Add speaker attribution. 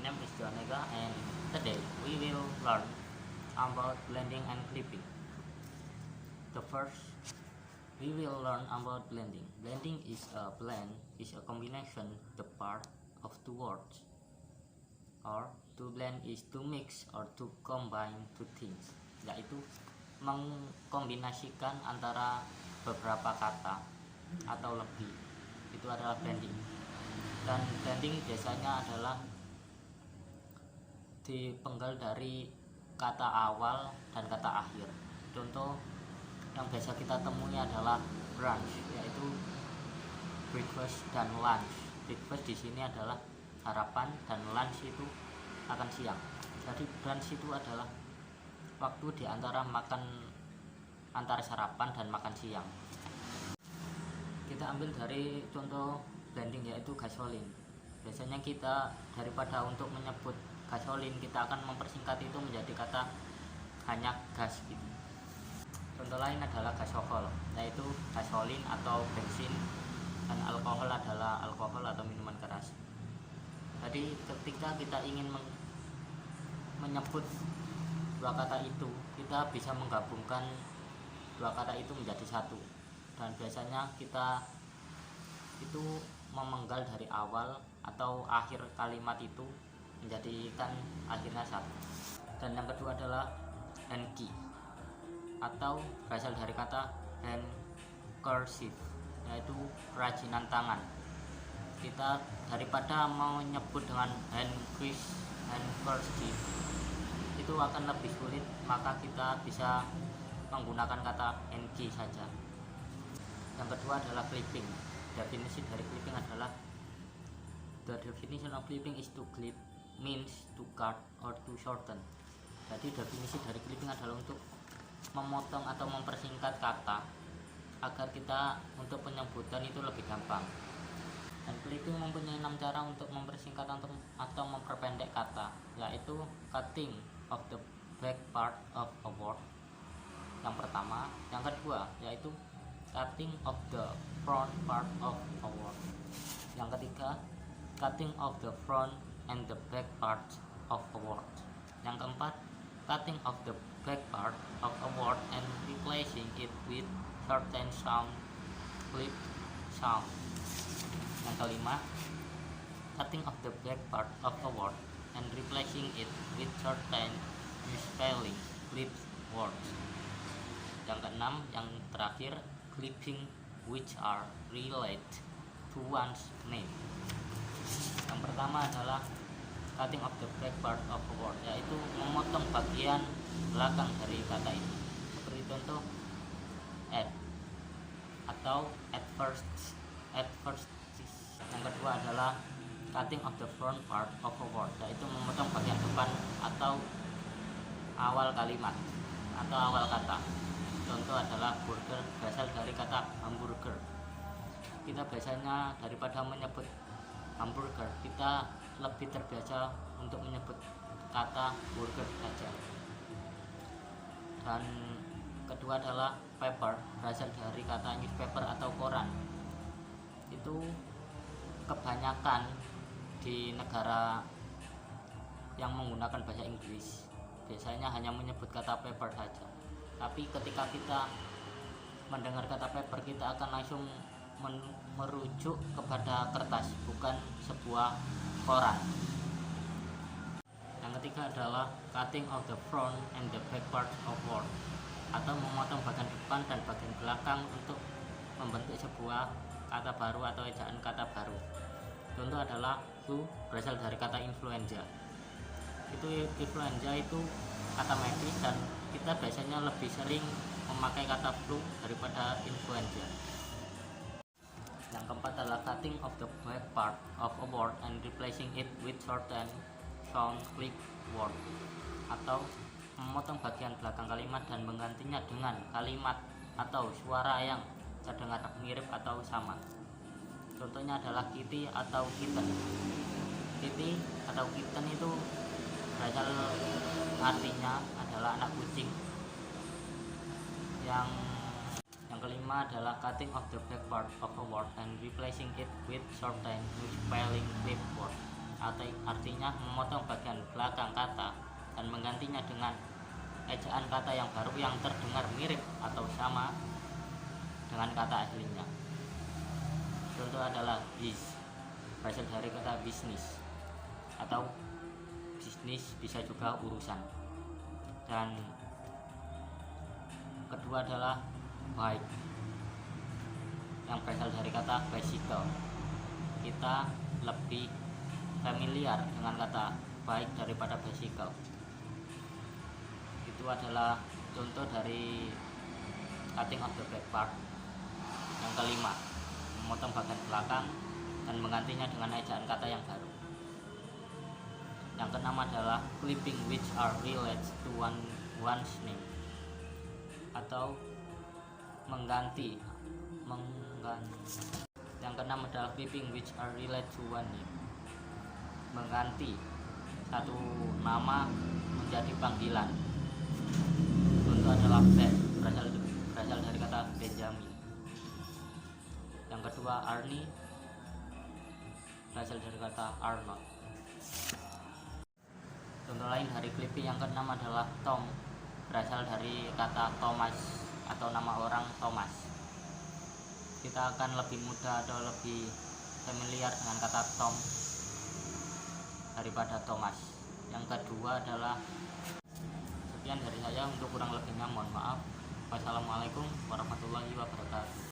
Speaker 1: name is Jonega, and today we will learn about blending and clipping. The first, we will learn about blending. Blending is a combination the part of two words, or to blend is to mix or to combine two things, yaitu mengkombinasikan antara beberapa kata atau lebih. Itu adalah blending. Dan blending biasanya adalah dipenggal dari kata awal dan kata akhir. Contoh yang biasa kita temui adalah brunch, yaitu breakfast dan lunch. Breakfast di sini adalah sarapan dan lunch itu akan siang. Jadi brunch itu adalah waktu di antara antara sarapan dan makan siang. Kita ambil dari contoh blending, yaitu gasolin. Biasanya kita daripada untuk menyebut gasolin, kita akan mempersingkat itu menjadi kata hanya gas gitu. Contoh lain adalah gasokol, yaitu gasolin atau bensin, dan alkohol adalah alkohol atau minuman keras. Jadi ketika kita ingin menyebut dua kata itu, kita bisa menggabungkan dua kata itu menjadi satu. Dan biasanya kita itu memenggal dari awal atau akhir kalimat itu menjadikan akhirnya satu. Dan yang kedua adalah handkey, atau berasal dari kata handkerchief, yaitu kerajinan tangan. Kita daripada mau nyebut dengan handkerchief itu akan lebih sulit, maka kita bisa menggunakan kata handkey saja. Yang kedua adalah clipping. Definisi dari clipping adalah the definition of clipping is to clip means to cut or to shorten. Jadi definisi dari clipping adalah untuk memotong atau mempersingkat kata agar kita untuk penyebutan itu lebih gampang. Dan clipping mempunyai 6 cara untuk mempersingkat atau memperpendek kata, yaitu cutting of the back part of a word yang pertama. Yang kedua yaitu cutting of the front part of a word. Yang ketiga, cutting of the front and the back part of a word. Yang keempat, cutting of the back part of a word and replacing it with certain sound, clip sound. Yang kelima, cutting of the back part of a word and replacing it with certain misspelling, clip words. Yang keenam, yang terakhir, clipping which are related to one's name. Yang pertama adalah cutting of the back part of a word, yaitu memotong bagian belakang dari kata itu. Seperti contoh at atau at first. Yang kedua adalah cutting of the front part of a word, yaitu memotong bagian depan atau awal kalimat atau awal kata. Contoh adalah burger, berasal dari kata hamburger. Kita biasanya daripada menyebut hamburger, kita lebih terbiasa untuk menyebut kata burger saja. Dan kedua adalah paper, berasal dari kata newspaper atau koran. Itu kebanyakan di negara yang menggunakan bahasa Inggris biasanya hanya menyebut kata paper saja. Tapi ketika kita mendengar kata paper, kita akan langsung merujuk kepada kertas, bukan sebuah koran. Yang ketiga adalah cutting of the front and the back part of word, atau memotong bagian depan dan bagian belakang untuk membentuk sebuah kata baru atau ejaan kata baru. Contoh adalah flu, berasal dari kata influenza. Influenza itu kata medis, dan kita biasanya lebih sering memakai kata flu daripada influenza. Yang keempat adalah cutting of the back part of a word and replacing it with certain sound clip word, atau memotong bagian belakang kalimat dan menggantinya dengan kalimat atau suara yang terdengar mirip atau sama. Contohnya adalah kitty atau kitten. Kitty atau kitten itu berasal artinya adalah anak kucing. Yang kelima adalah cutting of the back part of a word and replacing it with certain misspelling clip word. artinya memotong bagian belakang kata dan menggantinya dengan ejaan kata yang baru yang terdengar mirip atau sama dengan kata aslinya. Contoh adalah biz, berasal dari kata bisnis, atau bisnis bisa juga urusan. Dan kedua adalah bike, yang berasal dari kata bicycle. Kita lebih familiar dengan kata bike daripada bicycle. Itu adalah contoh dari cutting of the back part. Yang kelima, memotong bagian belakang dan menggantinya dengan ejaan kata yang baru. Yang keenam adalah clipping, which are related to one's name, atau mengganti. Yang keenam adalah clipping, which are related to one name, mengganti satu nama menjadi panggilan. Contoh adalah Ben, berasal dari kata Benjamin. Yang kedua Arnie, berasal dari kata Arnold. Contoh lain dari clipping yang keenam adalah Tom, berasal dari kata Thomas atau nama orang Thomas. Kita akan lebih mudah atau lebih familiar dengan kata Tom daripada Thomas. Yang kedua adalah sekian dari saya, untuk kurang lebihnya mohon maaf. Wassalamualaikum warahmatullahi wabarakatuh.